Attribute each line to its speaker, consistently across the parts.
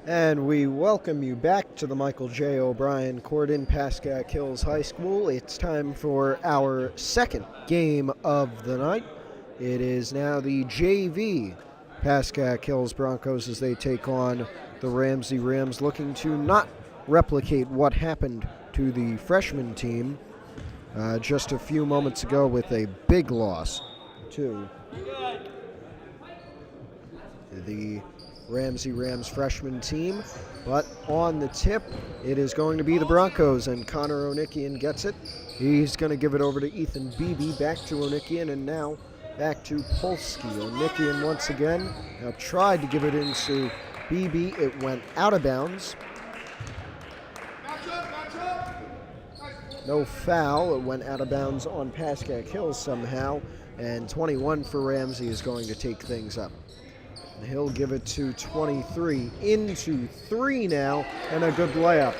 Speaker 1: And we welcome you back to the Michael J. O'Brien Court in Pascack Hills High School. It's time for our second game of the night. It is now the JV Pascack Hills Broncos as they take on the Ramsey Rams, looking to not replicate what happened to the freshman team just a few moments ago with a big loss to the Ramsey Rams freshman team. But on the tip, it is going to be the Broncos, and Connor Onikian gets it. He's going to give it over to Ethan Beebe, back to Onikian, and now back to Polsky. Onikian once again now tried to give it into Beebe. It went out of bounds. No foul. It went out of bounds on Pascack Hills somehow, and 21 for Ramsey is going to take things up. And he'll give it to 23, into 3 now, and a good layup.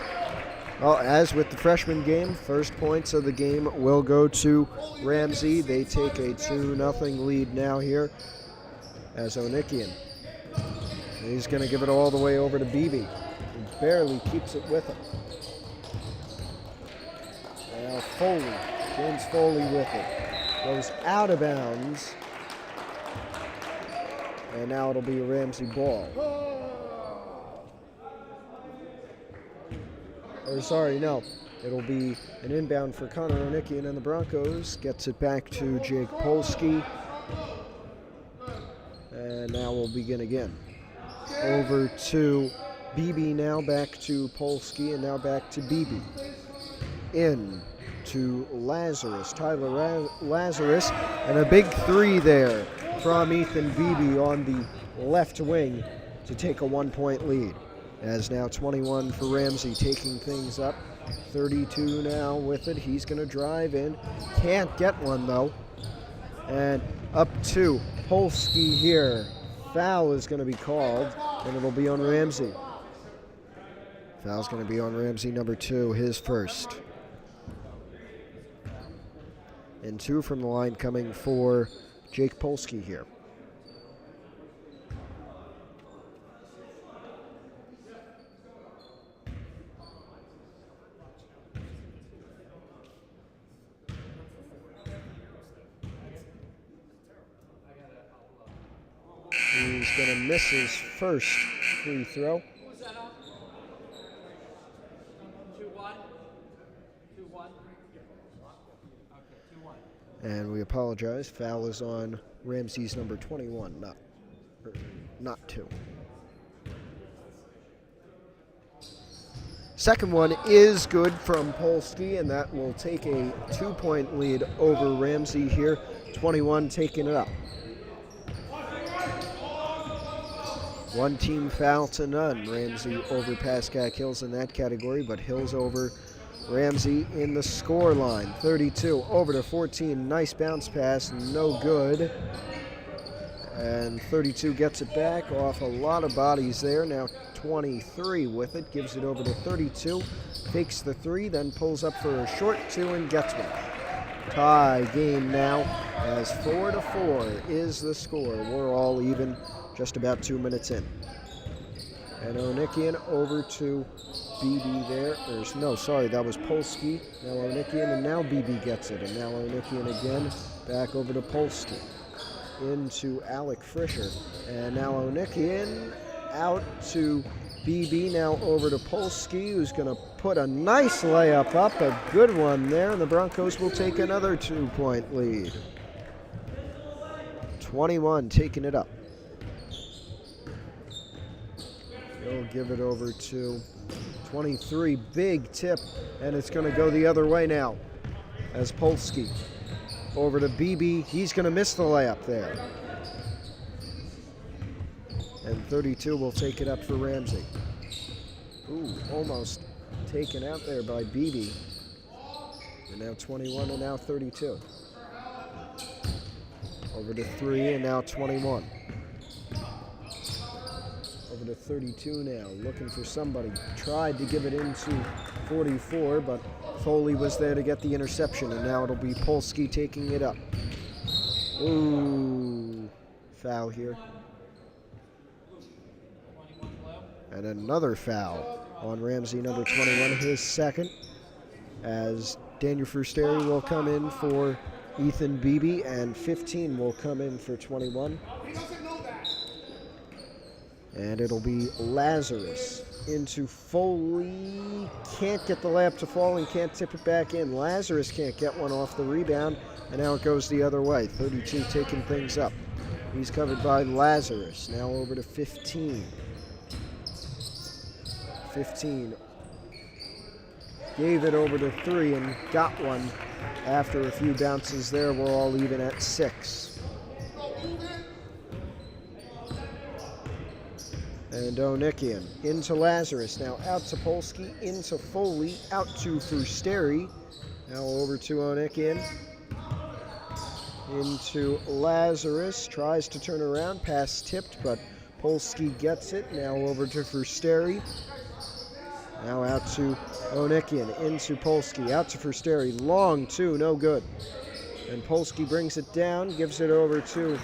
Speaker 1: Well, as with the freshman game, first points of the game will go to Ramsey. They take a 2-0 lead now here as Onikian. He's going to give it all the way over to Beebe. He barely keeps it with him. Now Foley, James Foley with it. Goes out of bounds. And now it'll be a Ramsey ball. Or sorry, no. It'll be an inbound for Connor Onikian, and the Broncos gets it back to Jake Polsky. And now we'll begin again. Over to Beebe now, back to Polsky, and now back to Beebe. In to Lazarus, Tyler Lazarus, and a big 3 there from Ethan Beebe on the left wing to take a 1-point lead. As now 21 for Ramsey, taking things up. 32 now with it. He's going to drive in. Can't get one though. And up to Polsky here. Foul is going to be called, and it'll be on Ramsey. Foul's going to be on Ramsey, number 2, his first. And 2 from the line coming for Jake Polsky here. He's going to miss his first free throw. And we apologize. Foul is on Ramsey's number 21, not 2. Second one is good from Polsky, and that will take a 2-point lead over Ramsey here. 21 taking it up. One team foul to none. Ramsey over Pascack Hills in that category, but Hills over Ramsey in the score line. 32 over to 14. Nice bounce pass, no good. And 32 gets it back off a lot of bodies there. Now 23 with it, gives it over to 32. Takes the 3, then pulls up for a short 2 and gets one. Tie game now as 4-4 is the score. We're all even, just about 2 minutes in. And Onikian over to Beebe there. No, sorry, that was Polsky. Now Onikian, and now Beebe gets it. And now Onikian again, back over to Polsky. Into Alec Frischer. And now Onikian out to Beebe, now over to Polsky, who's going to put a nice layup up, a good one there, and the Broncos will take another 2-point lead. 21 taking it up. He'll give it over to 23, big tip, and it's going to go the other way now as Polsky over to Beebe. He's going to miss the layup there. And 32 will take it up for Ramsey. Ooh, almost taken out there by Beebe. And now 21 and now 32. Over to 3 and now 21. Over to 32 now, looking for somebody. Tried to give it into 44, but Foley was there to get the interception, and now it'll be Polsky taking it up. Ooh, foul here. And another foul on Ramsey, number 21, his second, as Daniel Frusteri will come in for Ethan Beebe, and 15 will come in for 21. And it'll be Lazarus into Foley. Can't get the layup to fall and can't tip it back in. Lazarus can't get one off the rebound, and now it goes the other way. 32 taking things up. He's covered by Lazarus. Now over to 15. 15 gave it over to 3 and got one after a few bounces there. We're all even at 6. And Onikian into Lazarus. Now out to Polsky, into Foley, out to Frusteri. Now over to Onikian. Into Lazarus. Tries to turn around. Pass tipped, but Polsky gets it. Now over to Frusteri. Now out to Onikian. Into Polsky. Out to Frusteri. Long two, no good. And Polsky brings it down. Gives it over to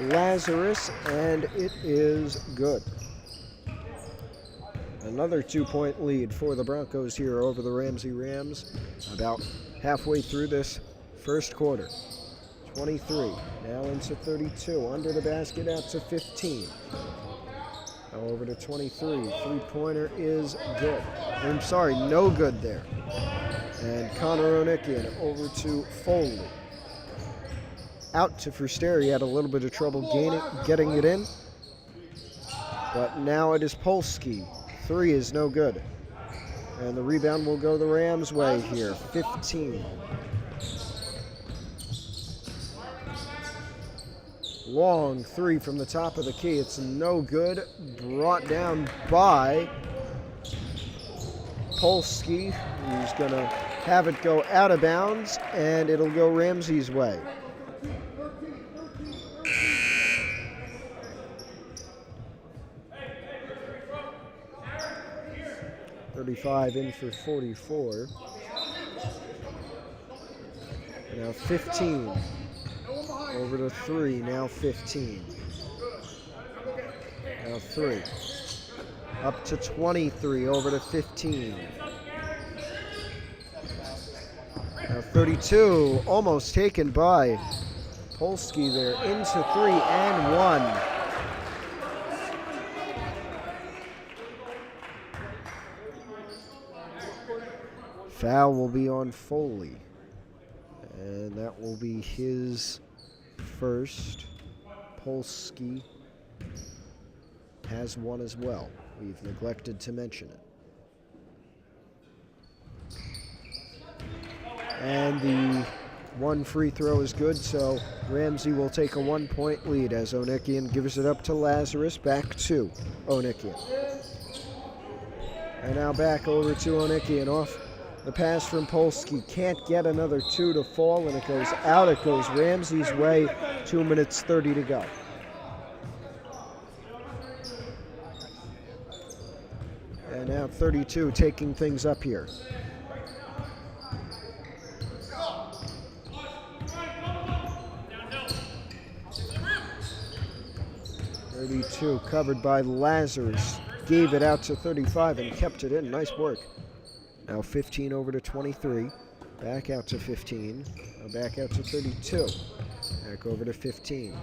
Speaker 1: Lazarus, and it is good. Another 2-point lead for the Broncos here over the Ramsey Rams, about halfway through this first quarter. 23, now into 32, under the basket out to 15. Now over to 23, three-pointer is good. I'm sorry, no good there. And Connor Onikian over to Foley. Out to Frusteri, had a little bit of trouble getting it in. But now it is Polsky. 3 is no good. And the rebound will go the Rams' way here. 15. Long 3 from the top of the key. It's no good. Brought down by Polsky, who's going to have it go out of bounds, and it'll go Ramsey's way. 35 in for 44. Now 15. Over to 3, now 15. Now 3. Up to 23, over to 15. Now 32, almost taken by Polsky there, into 3 and 1. Foul will be on Foley, and that will be his first. Polsky has one as well. We've neglected to mention it. And the one free throw is good, so Ramsey will take a 1-point lead as Onikian gives it up to Lazarus, back to Onikian. And now back over to Onikian, off the pass from Polsky. Can't get another 2 to fall, and it goes out. It goes Ramsey's way. 2 minutes 30 to go. And now 32 taking things up here. .32 covered by Lazarus. Gave it out to 35 and kept it in. Nice work. Now 15 over to 23. Back out to 15. Now back out to 32. Back over to 15.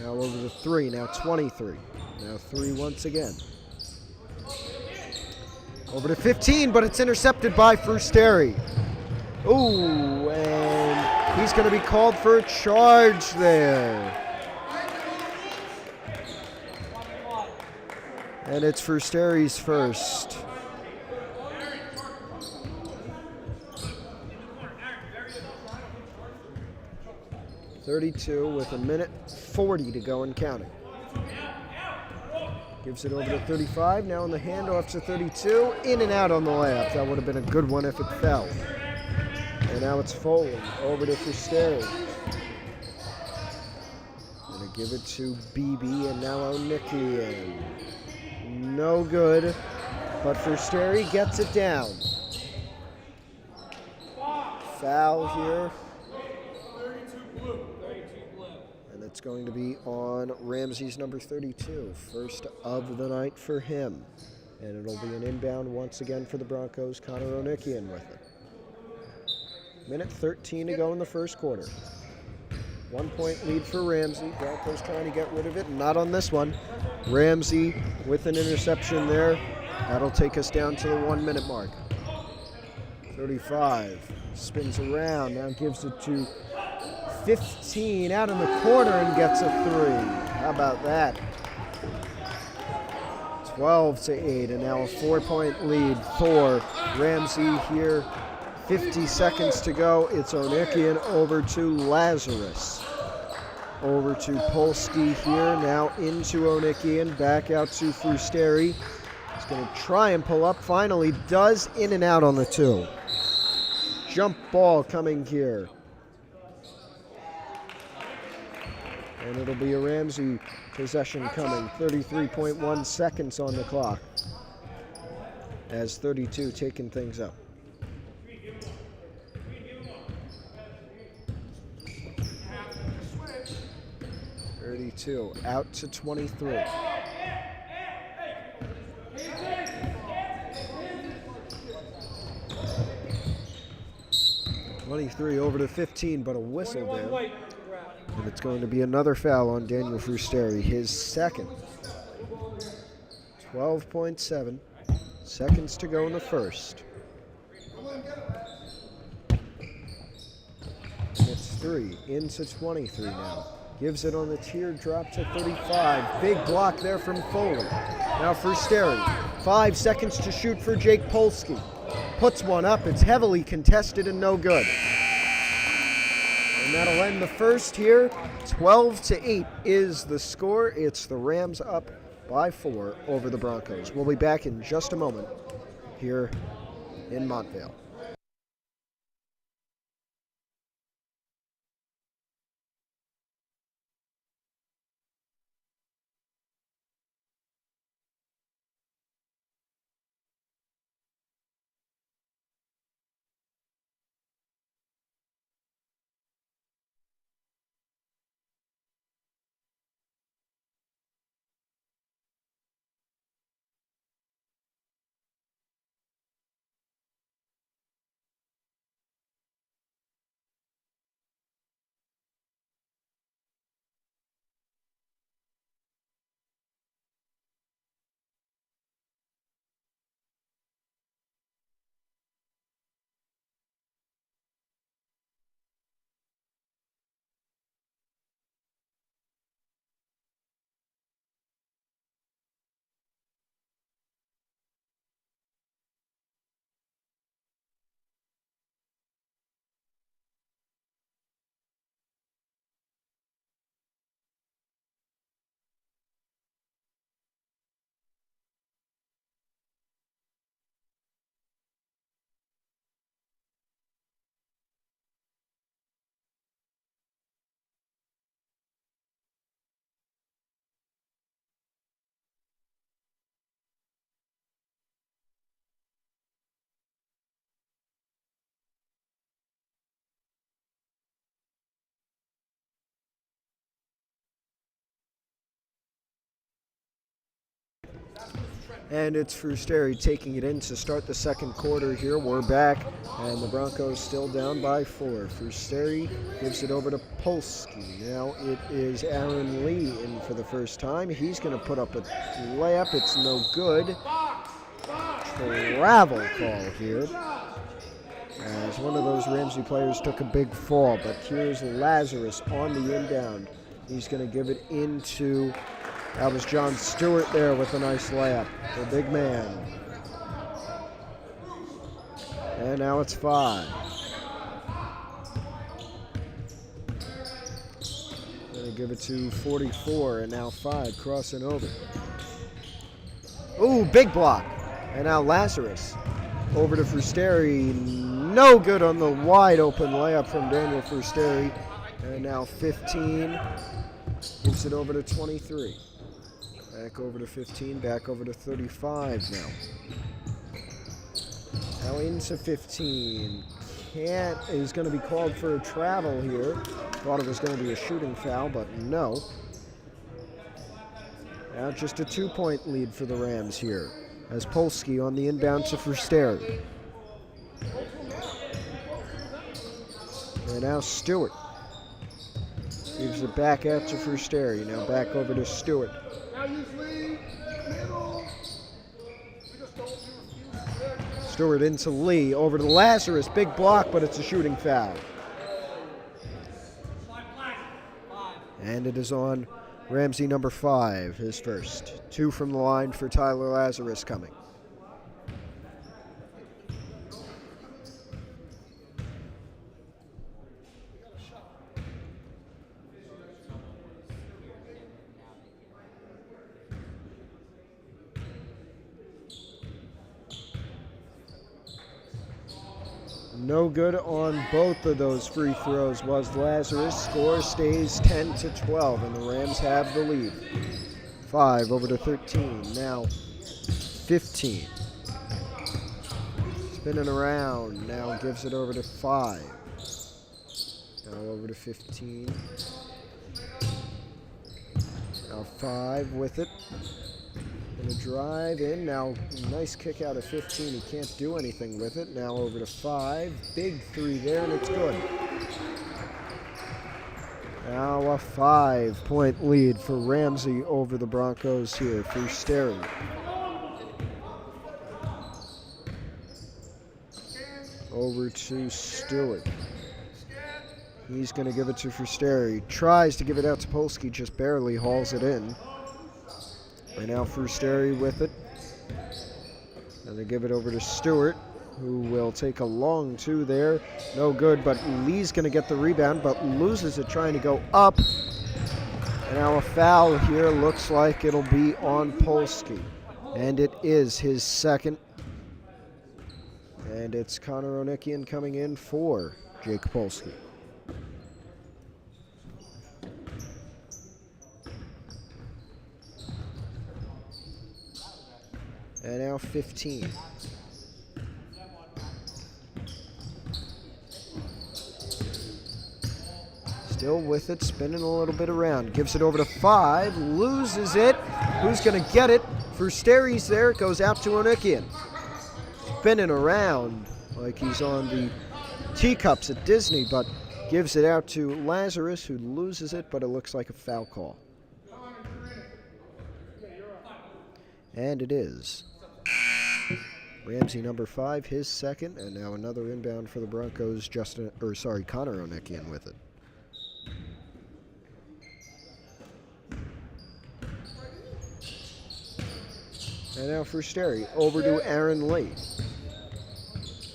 Speaker 1: Now over to 3. Now 23. Now 3 once again. Over to 15, but it's intercepted by Frusteri. Ooh, and he's going to be called for a charge there. And it's Frusteri's first. .32 with 1:40 to go and counting. Gives it over to 35. Now on the handoff to 32. In and out on the layup. That would have been a good one if it fell. And now it's Foley. Over to Frusteri. Gonna give it to BB, and now Onikian. No good, but Frusteri gets it down. Foul here It's going to be on Ramsey's number 32, first of the night for him. And it'll be an inbound once again for the Broncos. Connor Onikian with it. Minute 13 to go in the first quarter. 1 point lead for Ramsey. Broncos trying to get rid of it. Not on this one. Ramsey with an interception there. That'll take us down to the 1 minute mark. 35. Spins around. Now gives it to 15 out in the corner and gets a 3. How about that? 12-8, and now a 4-point lead for Ramsey here. 50 seconds to go. It's Onikian over to Lazarus. Over to Polsky here, now into Onikian, back out to Frusteri. He's going to try and pull up, finally does, in and out on the 2. Jump ball coming here. And it'll be a Ramsey possession coming. 33.1 seconds on the clock as 32 taking things up. Out to 23. Over to 15, but a whistle there. And it's going to be another foul on Daniel Frusteri, his second. 12.7 seconds to go in the first. And it's 3 into 23 now. Gives it on the teardrop to 35. Big block there from Foley. Now Frusteri. 5 seconds to shoot for Jake Polsky. Puts one up. It's heavily contested and no good. And that'll end the first here. 12-8 is the score. It's the Rams up by 4 over the Broncos. We'll be back in just a moment here in Montvale. And it's Frusteri taking it in to start the second quarter here. We're back, and the Broncos still down by 4. Frusteri gives it over to Polsky. Now it is Aaron Lee in for the first time. He's going to put up a layup. It's no good. Travel call here, as one of those Ramsey players took a big fall. But here's Lazarus on the inbound. He's going to give it into... That was John Stewart there with a nice layup, the big man. And now it's 5. Going to give it to 44, and now 5 crossing over. Ooh, big block. And now Lazarus over to Frusteri. No good on the wide open layup from Daniel Frusteri. And now 15 gives it over to 23. Back over to 15, back over to 35 now. Now into 15. is going to be called for a travel here. Thought it was going to be a shooting foul, but no. Now just a 2-point lead for the Rams here, as Polsky on the inbound to Frusteri. And now Stewart gives it back out to Frusteri. Now back over to Stewart. Stewart into Lee, over to Lazarus, big block, but it's a shooting foul. And it is on Ramsey number 5, his first. 2 from the line for Tyler Lazarus coming. No good on both of those free throws was Lazarus. Score stays 10-12, and the Rams have the lead. 5 over to 13, now 15. Spinning around, now gives it over to 5. Now over to 15. Now 5 with it. Gonna drive in, now nice kick out of 15, he can't do anything with it. Now over to 5, big 3 there, and it's good. Now a 5-point lead for Ramsey over the Broncos here. Frusteri. Over to Stewart. He's gonna give it to Frusteri. Tries to give it out to Polsky, just barely hauls it in. And now Frusteri with it. And they give it over to Stewart, who will take a long 2 there. No good, but Lee's going to get the rebound, but loses it trying to go up. And now a foul here. Looks like it'll be on Polsky. And it is his second. And it's Connor Onikian coming in for Jake Polsky. And now 15. Still with it, spinning a little bit around. Gives it over to 5, loses it. Who's going to get it? Frusteri's there, it goes out to Onikian. Spinning around like he's on the teacups at Disney, but gives it out to Lazarus, who loses it, but it looks like a foul call. And it is. Ramsey number 5, his second, and now another inbound for the Broncos. Connor Onikian with it. And now Frusteri over to Aaron Lee.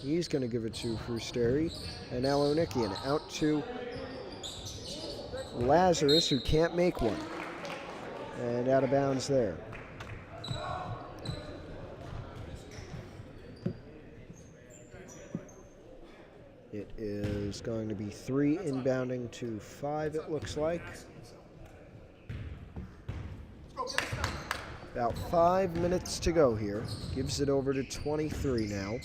Speaker 1: He's going to give it to Frusteri, and now Onikian out to Lazarus, who can't make one, and out of bounds there. It is going to be 3 inbounding to 5, it looks like. About 5 minutes to go here. Gives it over to 23 now.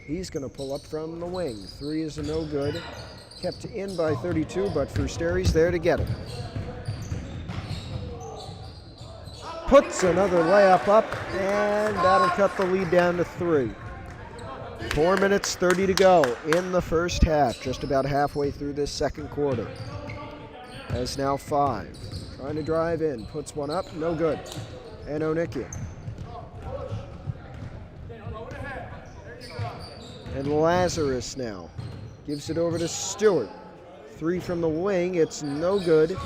Speaker 1: He's going to pull up from the wing. 3 is a no good. Kept in by 32, but Frusteri's there to get it. Puts another layup up, and that'll cut the lead down to 3. 4 minutes, 30 to go in the first half. Just about halfway through this second quarter. As now 5. Trying to drive in. Puts one up. No good. And Onikian. And Lazarus now. Gives it over to Stewart. 3 from the wing. It's no good.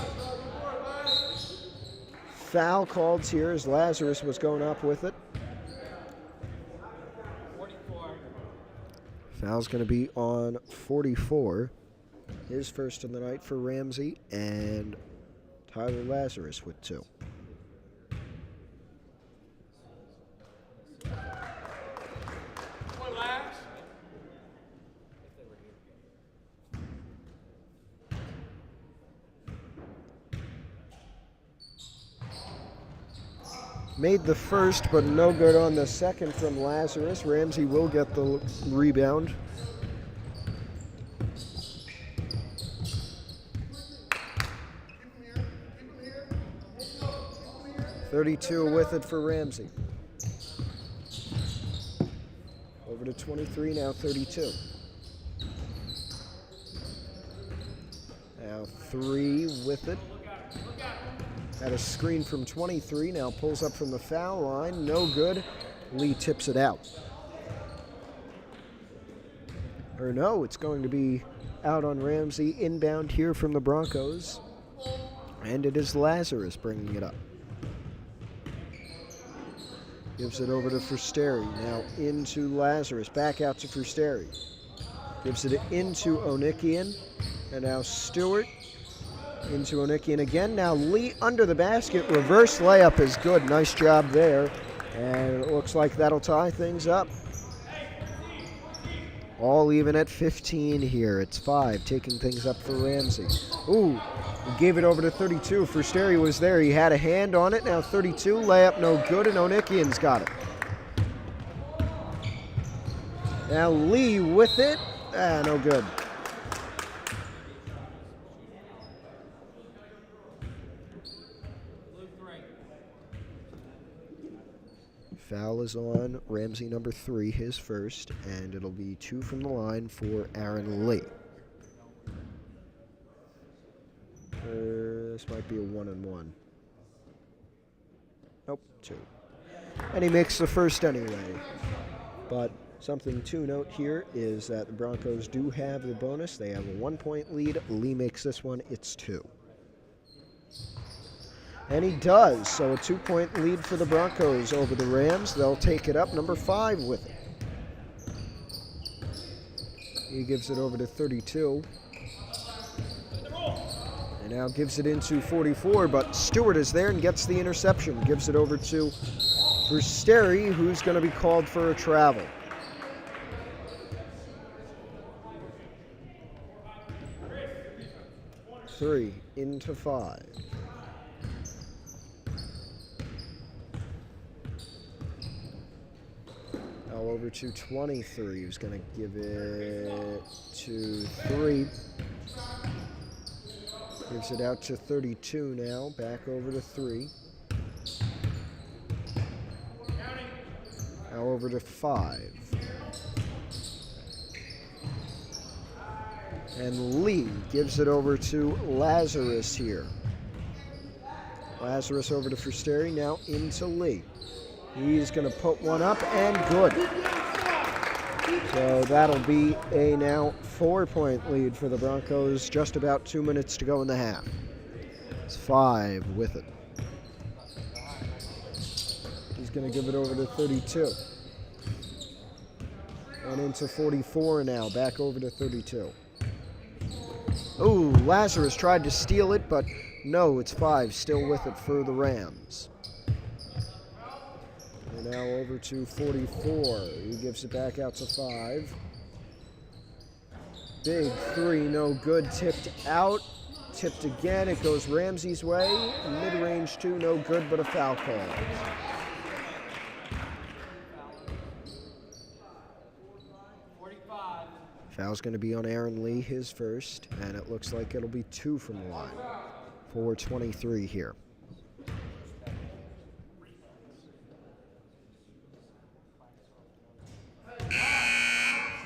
Speaker 1: Foul called here as Lazarus was going up with it. Foul's going to be on 44. His first of the night for Ramsey, and Tyler Lazarus with 2. Made the first, but no good on the second from Lazarus. Ramsey will get the rebound. 32 with it for Ramsey. Over to 23, now 32. Now 3 with it. Had a screen from 23, now pulls up from the foul line, no good. Lee tips it out. Or no, it's going to be out on Ramsey, inbound here from the Broncos. And it is Lazarus bringing it up. Gives it over to Frusteri, now into Lazarus, back out to Frusteri. Gives it into Onikian, and now Stewart into Onikian again. Now Lee under the basket, reverse layup is good, nice job there. And it looks like that'll tie things up. All even at 15 here. It's 5, taking things up for Ramsey. Ooh, he gave it over to 32. Frusteri was there. He had a hand on it. Now 32, layup no good, and Onikian's got it. Now Lee with it. No good. Foul is on Ramsey, number 3, his first, and it'll be 2 from the line for Aaron Lee. This might be a 1-and-1. Nope, 2. And he makes the first anyway. But something to note here is that the Broncos do have the bonus. They have a 1-point lead. Lee makes this one, it's 2. And he does, so a 2-point lead for the Broncos over the Rams. They'll take it up, number 5 with it. He gives it over to 32. And now gives it into 44, but Stewart is there and gets the interception. Gives it over to Frusteri, who's going to be called for a travel. Three into 5. Now over to 23, who's going to give it to 3. Gives it out to 32 now, back over to 3. Now over to 5. And Lee gives it over to Lazarus here. Lazarus over to Frusteri, now into Lee. He's going to put one up, and good. So that'll be a now 4-point lead for the Broncos. Just about 2 minutes to go in the half. It's 5 with it. He's going to give it over to 32. And into 44 now, back over to 32. Ooh, Lazarus tried to steal it, but no, it's 5 still with it for the Rams. And now over to 44. He gives it back out to 5. Big 3, no good. Tipped out. Tipped again. It goes Ramsey's way. Mid-range 2, no good, but a foul call. Foul's going to be on Aaron Lee, his first, and it looks like it'll be 2 from the line for 23 here.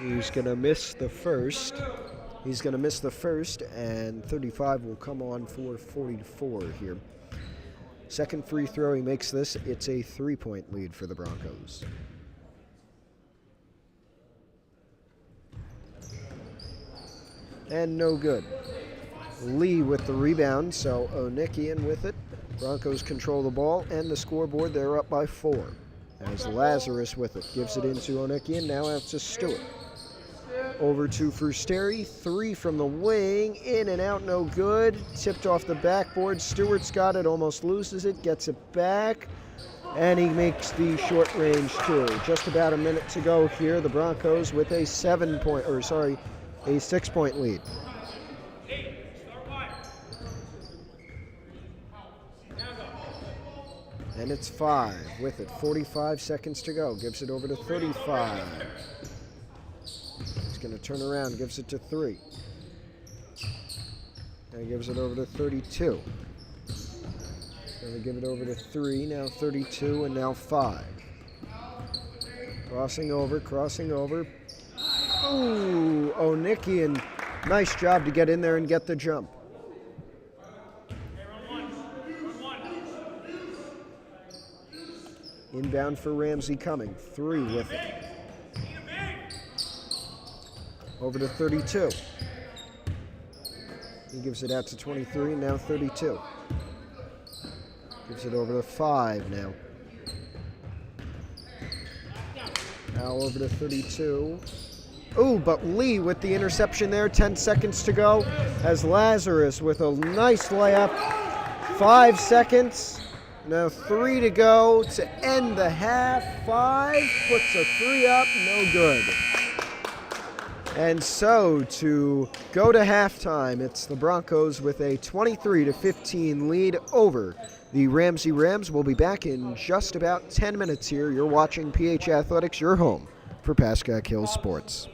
Speaker 1: He's going to miss the first. He's going to miss the first, and 35 will come on for 44 here. Second free throw, he makes this. It's a 3-point lead for the Broncos. And no good. Lee with the rebound, so Onikian with it. Broncos control the ball, and the scoreboard, they're up by 4. As Lazarus with it, gives it into Onikian, now out to Stewart. Over to Frusteri, 3 from the wing, in and out, no good. Tipped off the backboard, Stewart's got it, almost loses it, gets it back, and he makes the short range 2. Just about a minute to go here, the Broncos with a 6-point lead. And it's 5 with it, 45 seconds to go, gives it over to 35. He's going to turn around, gives it to 3. And gives it over to 32. They give it over to 3, now 32, and now 5. Crossing over. Ooh, Onikian, nice job to get in there and get the jump. Inbound for Ramsey coming. 3 with it. Over to 32. He gives it out to 23, now 32. Gives it over to 5 now. Now over to 32. Ooh, but Lee with the interception there. 10 seconds to go. As Lazarus with a nice layup. 5 seconds. Now 3 to go to end the half. 5 puts a 3 up. No good. And so to go to halftime, it's the Broncos with a 23-15 lead over the Ramsey Rams. We'll be back in just about 10 minutes here. You're watching PH Athletics, your home for Pascack Hills Sports.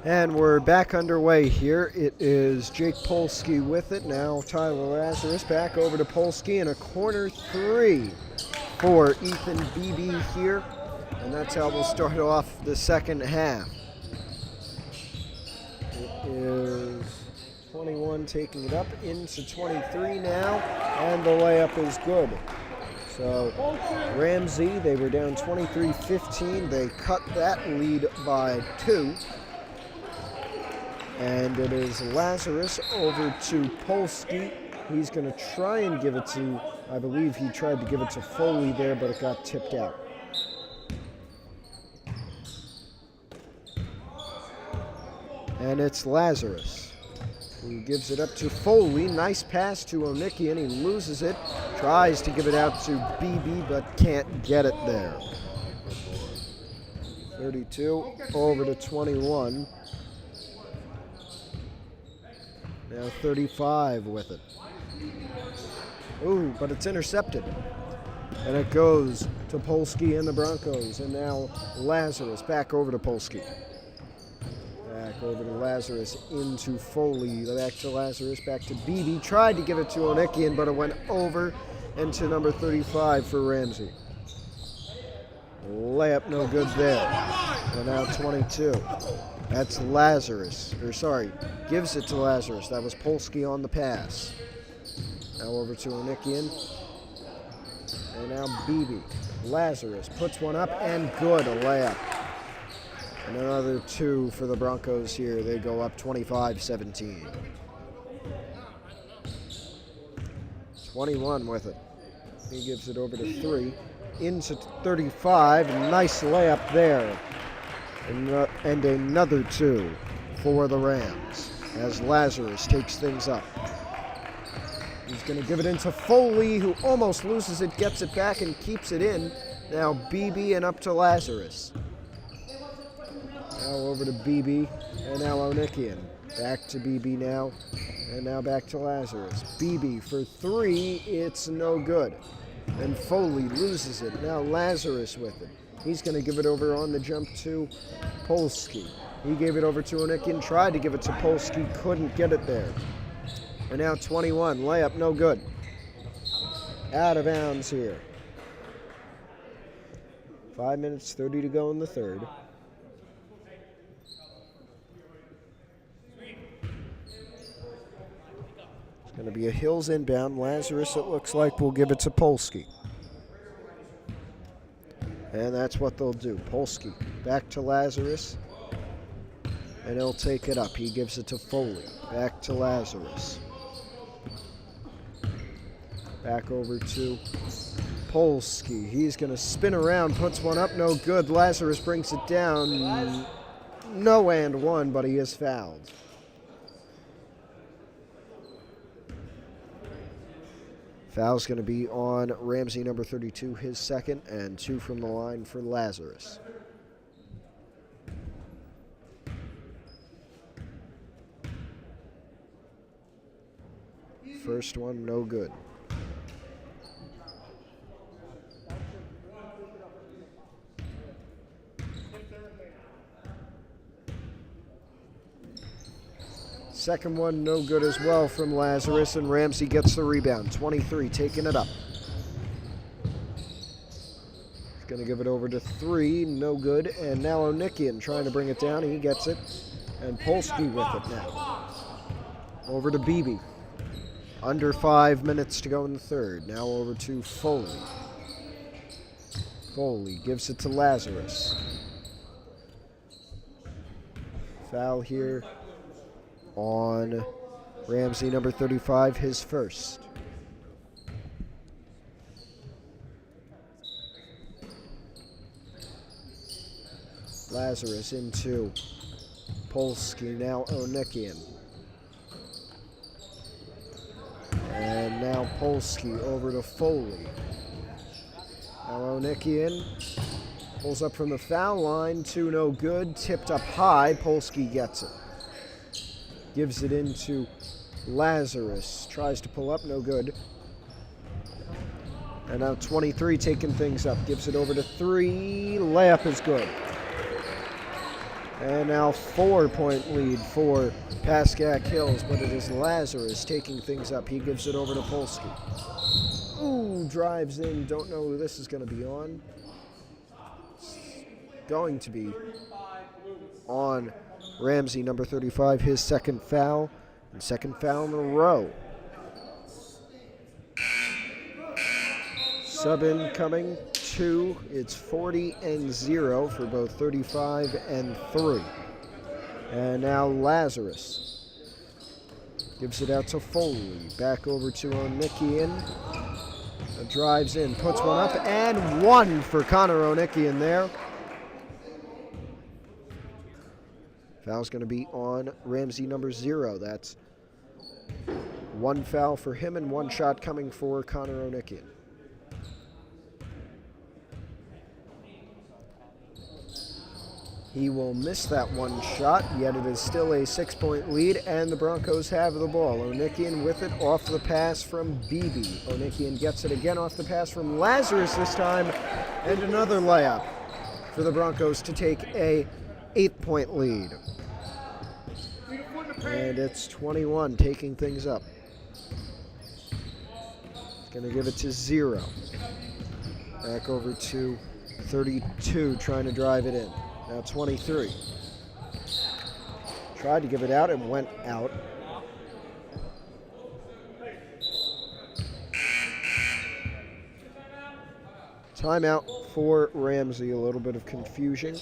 Speaker 1: And we're back underway here. It is Jake Polsky with it. Now Tyler Lazarus back over to Polsky and a corner three for Ethan Beebe here. And that's how we'll start off the second half. It is 21 taking it up into 23 now, and the layup is good. So Ramsey, they were down 23-15. They cut that lead by 2. And it is Lazarus over to Polsky. He's going to try and give it to, I believe he tried to give it to Foley there, but it got tipped out. And it's Lazarus who gives it up to Foley. Nice pass to Onikian. He loses it. Tries to give it out to Beebe, but can't get it there. 32 over to 21. Now 35 with it. Ooh, but it's intercepted. And it goes to Polsky and the Broncos. And now Lazarus back over to Polsky. Back over to Lazarus into Foley. Back to Lazarus, back to Beebe. Tried to give it to Onikian, but it went over into number 35 for Ramsey. Layup no good there. And now 22. That's Lazarus, gives it to Lazarus. That was Polsky on the pass. Now over to Onikian. And now Beebe. Lazarus puts one up and good, a layup. And another 2 for the Broncos here. They go up 25-17. 21 with it. He gives it over to 3. Into 35. Nice layup there. And another 2 for the Rams as Lazarus takes things up. He's going to give it into Foley, who almost loses it, gets it back and keeps it in. Now Beebe and up to Lazarus. Now over to Beebe and now Onikian. Back to Beebe now and now back to Lazarus. Beebe for 3, it's no good. And Foley loses it. Now Lazarus with it. He's going to give it over on the jump to Polsky. He gave it over to Onikian, tried to give it to Polsky, couldn't get it there. And now 21, layup no good. Out of bounds here. 5 minutes, 30 to go in the third. It's going to be a Hills inbound. Lazarus, it looks like, will give it to Polsky. And that's what they'll do. Polsky back to Lazarus. And he'll take it up. He gives it to Foley. Back to Lazarus. Back over to Polsky. He's going to spin around, puts one up, no good. Lazarus brings it down. No and one, but he is fouled. Foul's going to be on Ramsey, number 32, his second, and 2 from the line for Lazarus. First one, no good. Second one, no good as well from Lazarus, and Ramsey gets the rebound. 23, taking it up. He's going to give it over to 3, no good. And now Onikian trying to bring it down. He gets it. And Polsky with it now. Over to Beebe. Under 5 minutes to go in the third. Now over to Foley. Foley gives it to Lazarus. Foul here on Ramsey, number 35, his first. Lazarus into Polsky, now Onikian. And now Polsky over to Foley. Now Onikian pulls up from the foul line, 2 no good, tipped up high, Polsky gets it. Gives it into Lazarus, tries to pull up, no good. And now 23 taking things up, gives it over to 3, layup is good. And now 4-point lead for Pascack Hills, but it is Lazarus taking things up. He gives it over to Polsky. Ooh, drives in. Don't know who this is going to be on. It's going to be on Ramsey, number 35, his second foul, and second foul in a row. Sub in coming, 2. It's 40-0 for both 35 and 3. And now Lazarus gives it out to Foley. Back over to Onikian. Drives in, puts one up, and 1 for Connor Onikian there. Foul's going to be on Ramsey, number 0. That's 1 foul for him and 1 shot coming for Connor Onikian. He will miss that 1 shot, yet it is still a 6-point lead, and the Broncos have the ball. Onikian with it off the pass from Beebe. Onikian gets it again off the pass from Lazarus this time, and another layup for the Broncos to take a 8-point lead. And it's 21 taking things up. It's going to give it to 0. Back over to 32, trying to drive it in. Now 23. Tried to give it out and went out. Timeout for Ramsey, a little bit of confusion.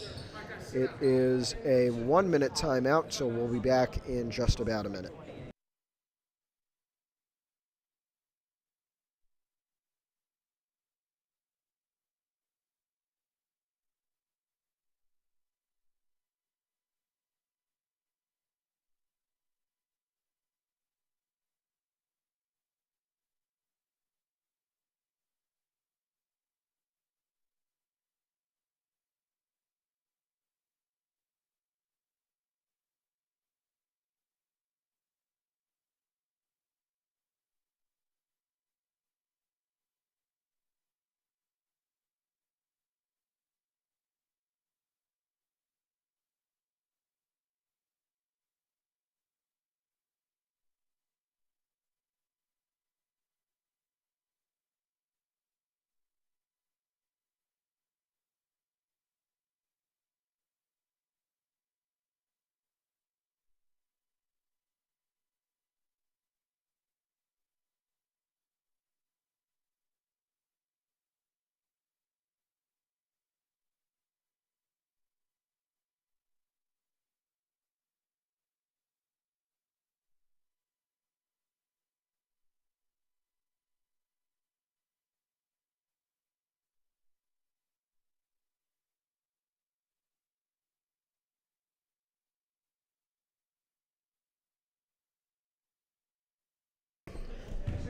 Speaker 1: It is a 1-minute timeout, so we'll be back in just about a minute.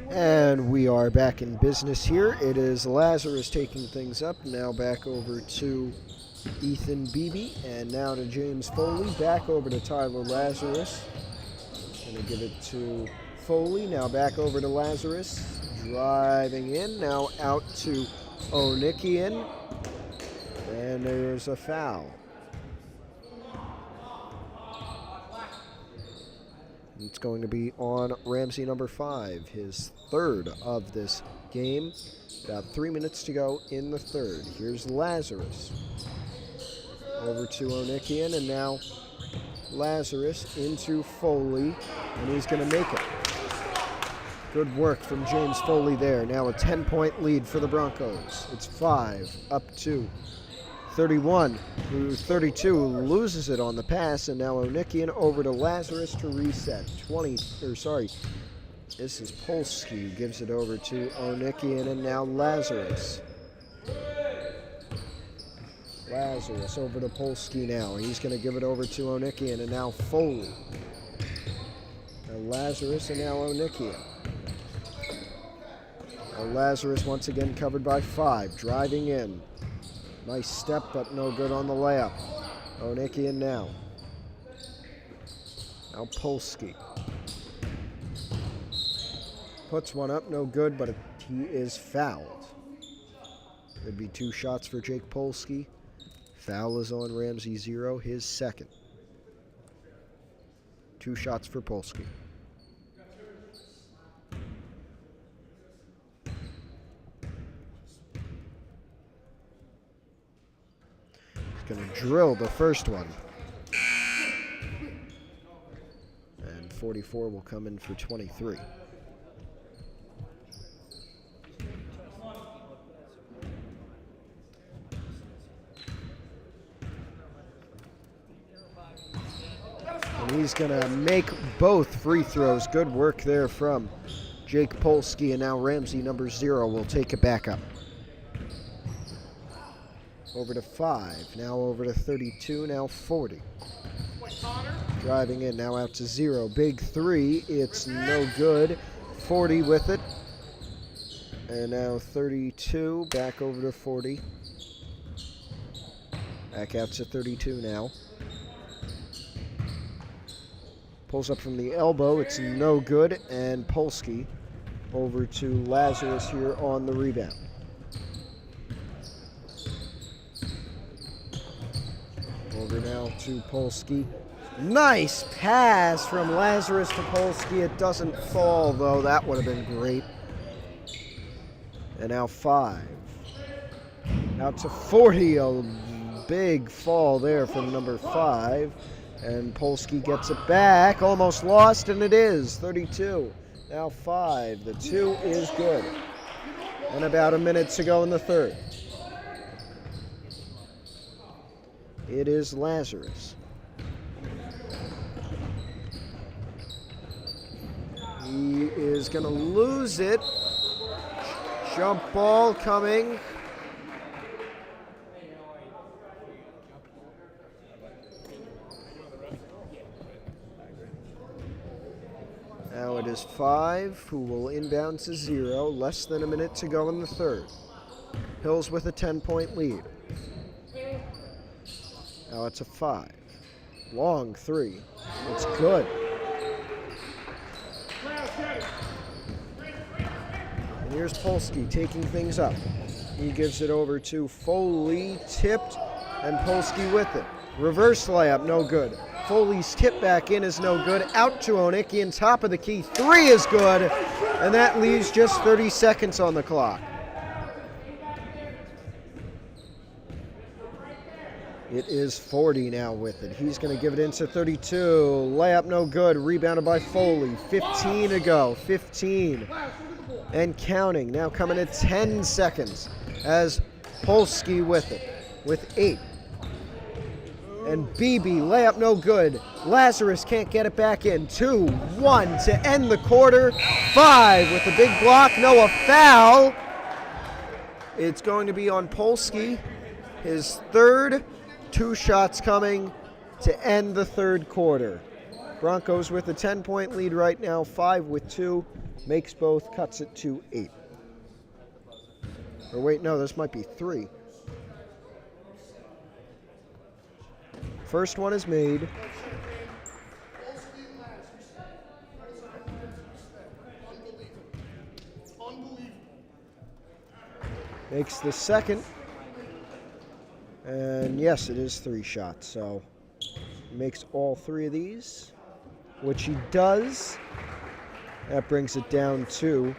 Speaker 1: And we are back in business here. It is Lazarus taking things up. Now back over to Ethan Beebe, and now to James Foley. Back over to Tyler Lazarus. Going to give it to Foley. Now back over to Lazarus. Driving in. Now out to Onikian. And there's a foul. It's going to be on Ramsey, number 5, his 3rd of this game. About 3 minutes to go in the 3rd. Here's Lazarus. Over to Onikian, and now Lazarus into Foley, and he's going to make it. Good work from James Foley there. Now a 10-point lead for the Broncos. It's 5 up to 31, who 32 loses it on the pass, and now Onikian over to Lazarus to reset. This is Polsky, gives it over to Onikian, and now Lazarus. Lazarus over to Polsky now. He's going to give it over to Onikian, and now Foley. Now Lazarus, and now Onikian. Now Lazarus once again covered by 5, driving in. Nice step, but no good on the layup. Onikian now. Now Polsky. Puts one up, no good, but he is fouled. It'd be 2 shots for Jake Polsky. Foul is on Ramsey, 0, his second. 2 shots for Polsky. He's going to drill the first one. And 44 will come in for 23. And he's going to make both free throws. Good work there from Jake Polsky, and now Ramsey, number 0, will take it back up. Over to 5, now over to 32, now 40. Driving in, now out to 0. Big 3, it's no good. 40 with it. And now 32, back over to 40. Back out to 32 now. Pulls up from the elbow, it's no good, and Polsky over to Lazarus here on the rebound. Over now to Polsky. Nice pass from Lazarus to Polsky. It doesn't fall, though. That would have been great. And now 5. Out to 40. A big fall there from number 5. And Polsky gets it back. Almost lost, and it is. 32. Now 5. The 2 is good. And about a minute to go in the third. It is Lazarus. He is going to lose it. Jump ball coming. Now it is 5, who will inbound to 0. Less than a minute to go in the third. Hills with a 10-point lead. Now it's a 5. Long 3. It's good. And here's Polsky taking things up. He gives it over to Foley, tipped, and Polsky with it. Reverse layup, no good. Foley's tip back in is no good. Out to Onikian, top of the key. 3 is good, and that leaves just 30 seconds on the clock. It is 40 now with it. He's going to give it into 32. Layup no good. Rebounded by Foley. 15 to go. 15. And counting. Now coming at 10 seconds as Polsky with it. With 8. And Beebe, layup no good. Lazarus can't get it back in. 2, 1 to end the quarter. 5 with a big block. No, a foul. It's going to be on Polsky. His third. 2 shots coming to end the third quarter. Broncos with a 10-point lead right now. 5 with 2. Makes both, cuts it to 8. Or wait, no, this might be 3. First one is made. Makes the second. And yes, it is 3 shots. So he makes all 3 of these, which he does. That brings it down to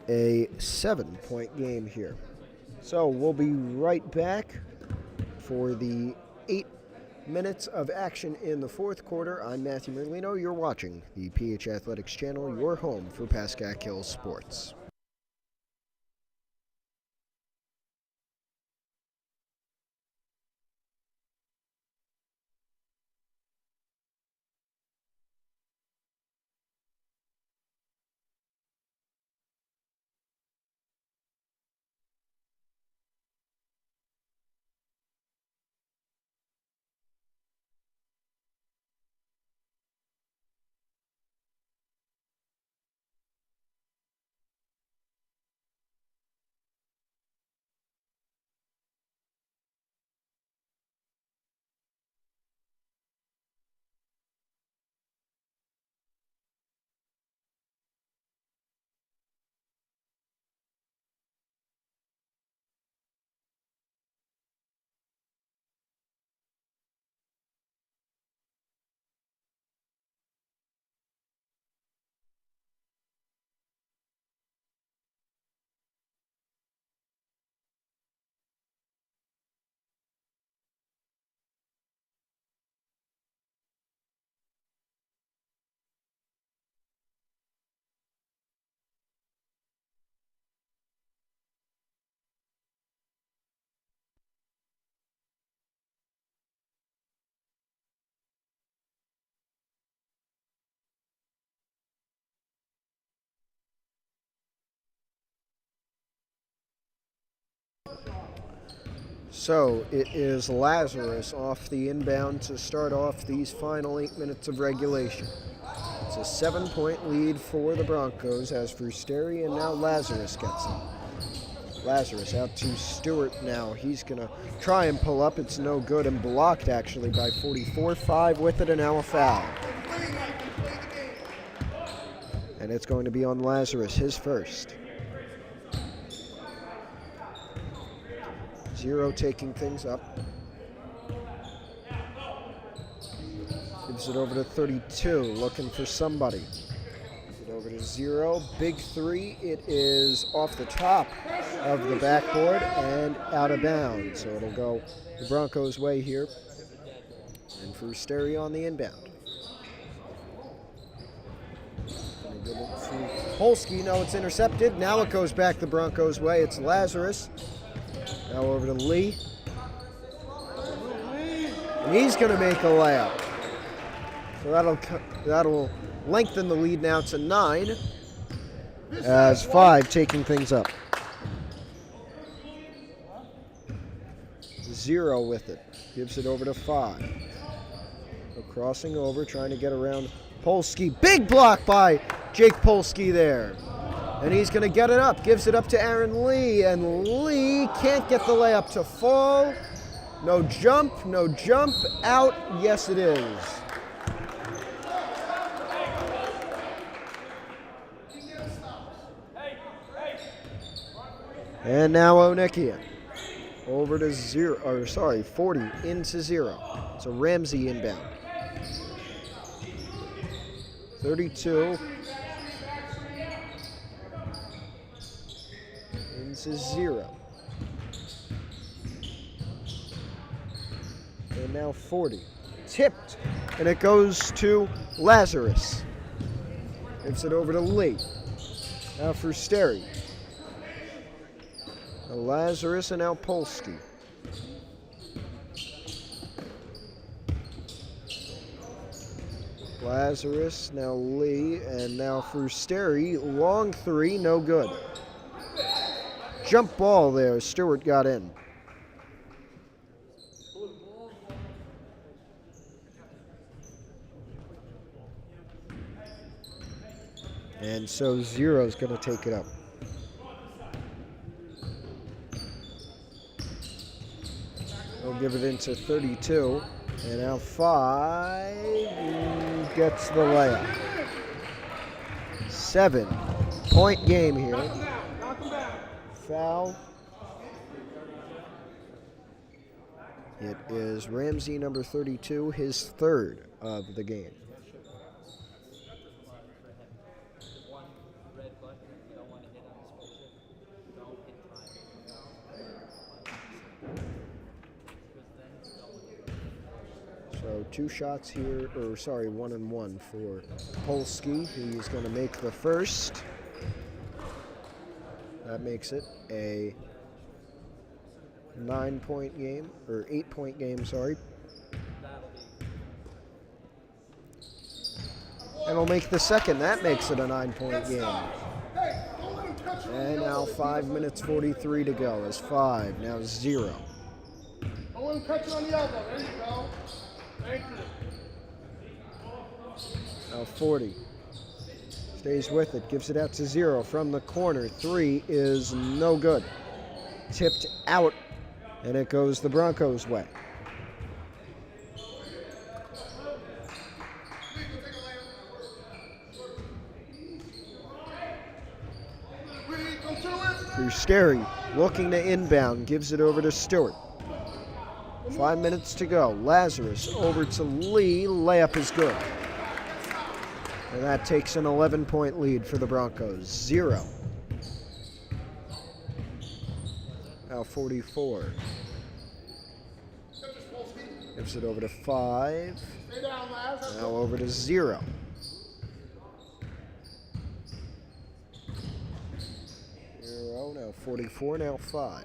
Speaker 1: a 7-point game here. So we'll be right back for the 8 minutes of action in the fourth quarter. I'm Matthew Merlino. You're watching the PH Athletics channel, your home for Pascack Hills sports. So it is Lazarus off the inbound to start off these final 8 minutes of regulation. It's a 7-point lead for the Broncos as Frusteri, and now Lazarus gets it. Lazarus out to Stewart now. He's going to try and pull up. It's no good and blocked actually by 44. 5 with it and now a foul. And it's going to be on Lazarus, his first. 0 taking things up. Gives it over to 32, looking for somebody. Gives it over to 0. Big 3. It is off the top of the backboard and out of bounds. So it'll go the Broncos' way here. And Frusteri on the inbound. Polsky, no, it's intercepted. Now it goes back the Broncos' way. It's Lazarus. Now over to Lee. And he's going to make a layup. So that'll lengthen the lead now to 9. As 5 taking things up. 0 with it. Gives it over to 5. So crossing over, trying to get around Polsky. Big block by Jake Polsky there. And he's going to get it up. Gives it up to Aaron Lee. And Lee can't get the layup to fall. No jump. Out. Yes, it is. And now Onikian. Over to 40 into 0. So Ramsey inbound. 32. Into 0. And now 40. Tipped. And it goes to Lazarus. Gives it over to Lee. Now Frusteri. Now Lazarus and now Polsky. Lazarus, now Lee, and now Frusteri. Long 3, no good. Jump ball there. Stewart got in. And so 0's going to take it up. We'll give it into 32. And now 5 gets the layup. 7-point game here. Foul. It is Ramsey, number 32, his 3rd of the game. So 2 shots here, 1 and 1 for Polsky. He's going to make the first. That makes it a 9-point game, or 8-point game, sorry. And he'll make the second. That makes it a 9-point game. And now 5 minutes 43 to go. As 5, now 0.
Speaker 2: Owen, catch it on the elbow. There you go. Thank you.
Speaker 1: Now 40. Stays with it, gives it out to 0 from the corner. 3 is no good. Tipped out, and it goes the Broncos' way. Frusteri looking to inbound, gives it over to Stewart. 5 minutes to go. Lazarus over to Lee. Layup is good. And that takes an 11-point lead for the Broncos. 0. Now 44. Gives it over to 5. Now over to 0. 0, now 44, now 5.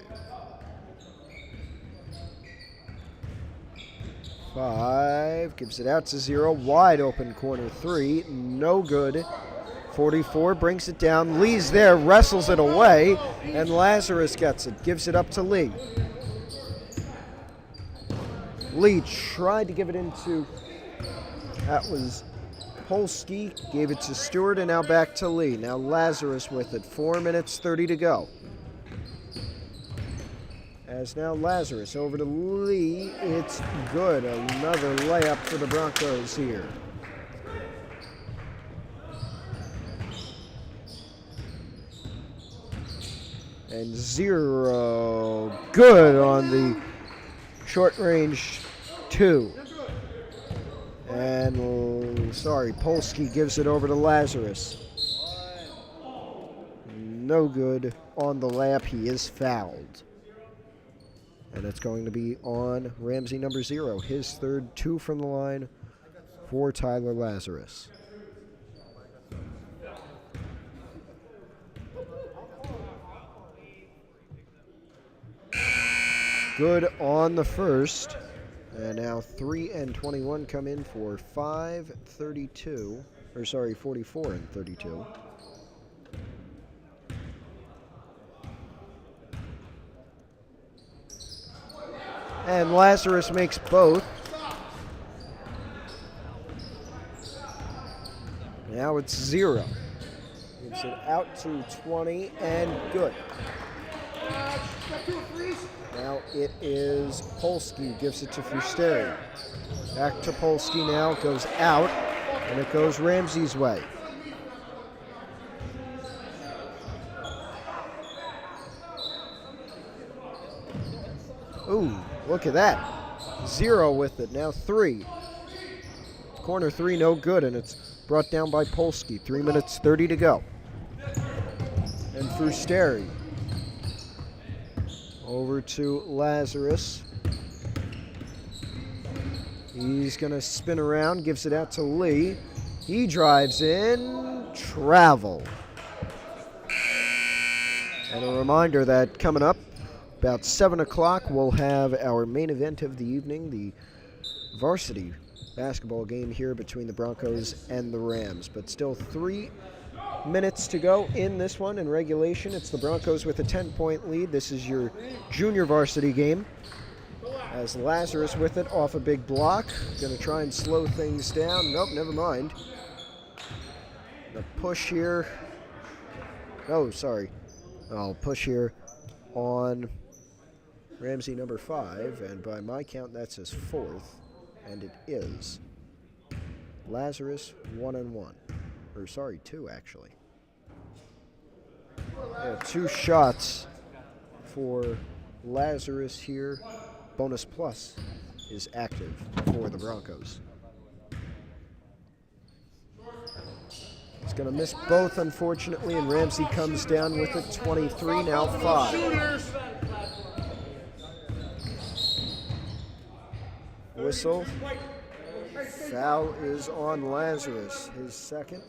Speaker 1: 5, gives it out to 0, wide open corner 3, no good. 44 brings it down, Lee's there, wrestles it away, and Lazarus gets it, gives it up to Lee. Lee tried to give it into, that was Polsky, gave it to Stewart, and now back to Lee. Now Lazarus with it, 4 minutes 30 to go. As now Lazarus over to Lee, it's good. Another layup for the Broncos here. And 0, good on the short range 2. And, Polsky gives it over to Lazarus. No good on the layup. He is fouled. And it's going to be on Ramsey number 0. His third, 2 from the line for Tyler Lazarus. Good on the first. And now 3 and 21 come in for 44 and 32. And Lazarus makes both. Now it's 0. Gives it out to 20 and good. Now it is Polsky, gives it to Fusteri. Back to Polsky now, goes out, and it goes Ramsey's way. Ooh, look at that. 0 with it, now 3. Corner 3, no good, and it's brought down by Polsky. 3 minutes 30 to go. And Fusteri over to Lazarus. He's going to spin around, gives it out to Lee. He drives in, travel. And a reminder that coming up, about 7 o'clock, we'll have our main event of the evening, the varsity basketball game here between the Broncos and the Rams. But still 3 minutes to go in this one in regulation. It's the Broncos with a 10-point lead. This is your junior varsity game. As Lazarus with it off a big block. Going to try and slow things down. Nope, never mind. The push here. Oh, sorry. I'll push here on Ramsey number 5. And by my count, that's his 4th. And it is Lazarus 1-1. Or sorry, 2 actually. Yeah, 2 shots for Lazarus here. Bonus plus is active for the Broncos. He's going to miss both, unfortunately, and Ramsey comes down with it. 23, now 5. Whistle. Foul is on Lazarus, his second.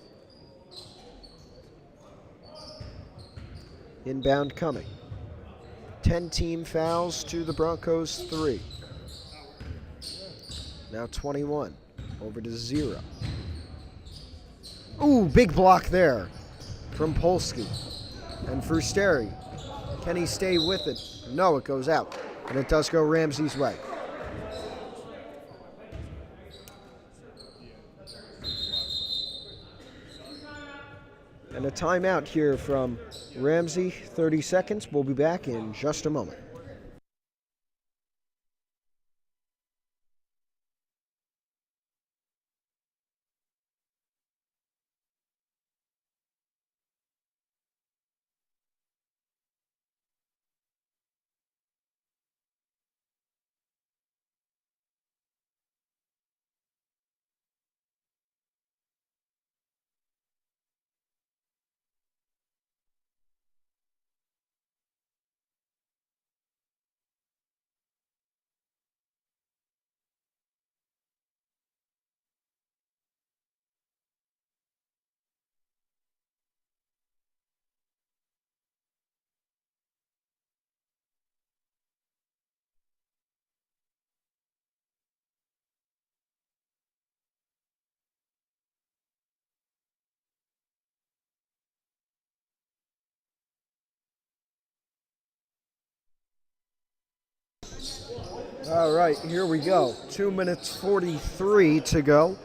Speaker 1: Inbound coming. 10 team fouls to the Broncos 3. Now 21. Over to 0. Ooh, big block there from Polsky. And Fusteri. Can he stay with it? No, it goes out. And it does go Ramsey's way. And a timeout here from Ramsey, 30 seconds. We'll be back in just a moment. All right, here we go. 2 minutes 43 to go.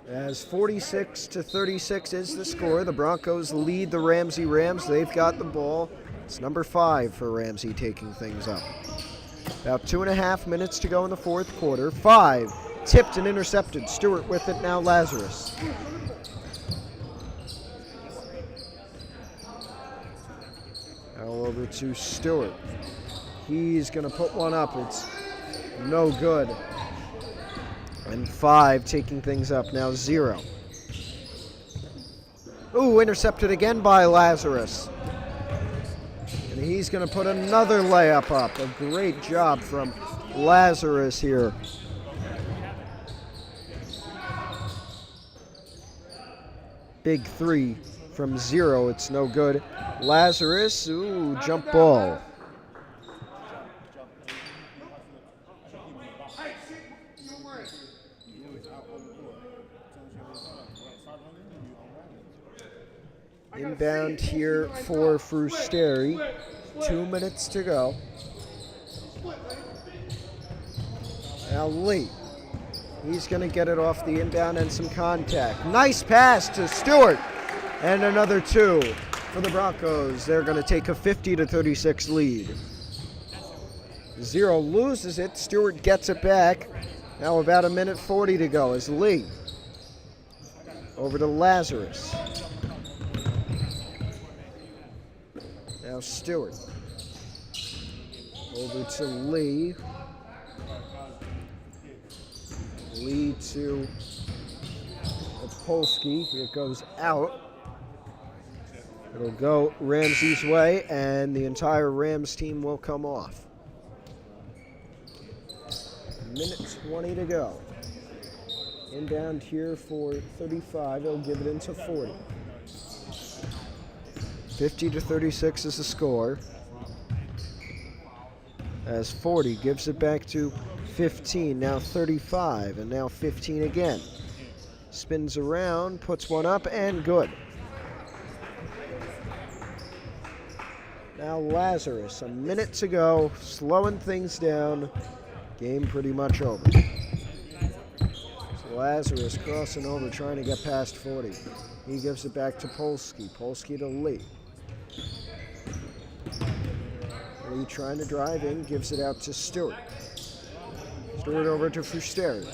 Speaker 1: As 46-36 is the score, the Broncos lead the Ramsey Rams. They've got the ball. It's number 5 for Ramsey taking things up. About 2.5 minutes to go in the fourth quarter. 5, tipped and intercepted. Stewart with it, now Lazarus. Now over to Stewart. He's going to put one up. It's no good. And 5 taking things up, now 0. Ooh, intercepted again by Lazarus. And he's going to put another layup up. A great job from Lazarus here. Big 3 from 0, it's no good. Lazarus, ooh, jump ball. Inbound here for Frusteri. 2 minutes to go. Now Lee. He's going to get it off the inbound and some contact. Nice pass to Stewart. And another 2 for the Broncos. They're going to take a 50-36 lead. 0 loses it. Stewart gets it back. Now about 1:40 to go as Lee. Over to Lazarus. Now Stewart. Over to Lee. Lee to Polsky. It goes out. It'll go Ramsey's way, and the entire Rams team will come off. 1:20 to go. Inbound here for 35. They'll give it into 40. 50-36 is the score. As 40 gives it back to 15, now 35, and now 15 again. Spins around, puts one up, and good. Now Lazarus, 1 minute to go, slowing things down. Game pretty much over. So Lazarus crossing over, trying to get past 40. He gives it back to Polsky. Polsky to Lee. Lee trying to drive in, gives it out to Stewart. Stewart over to Frusteri.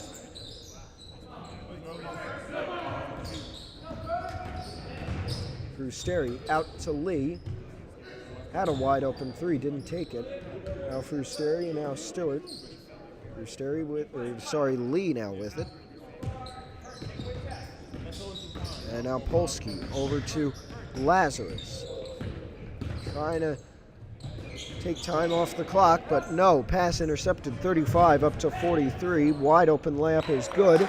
Speaker 1: Frusteri out to Lee. Had a wide open 3, didn't take it. Now Frusteri and now Stewart. Frusteri Lee now with it. And now Polsky over to Lazarus. Trying to take time off the clock, but no. Pass intercepted, 35 up to 43. Wide open layup is good.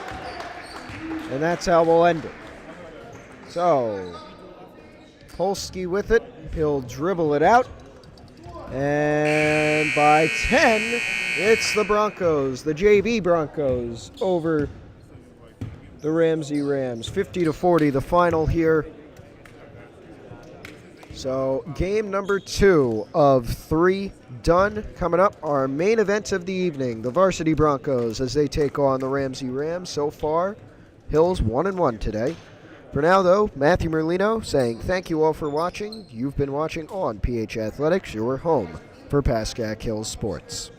Speaker 1: And that's how we'll end it. So, Polsky with it. He'll dribble it out. And by 10, it's the Broncos, the JV Broncos, over the Ramsey Rams. 50-40, the final here. So game number 2 of 3 done. Coming up, our main event of the evening, the Varsity Broncos as they take on the Ramsey Rams. So far, Hills 1-1 today. For now, though, Matthew Merlino saying thank you all for watching. You've been watching on PH Athletics, your home for Pascack Hills Sports.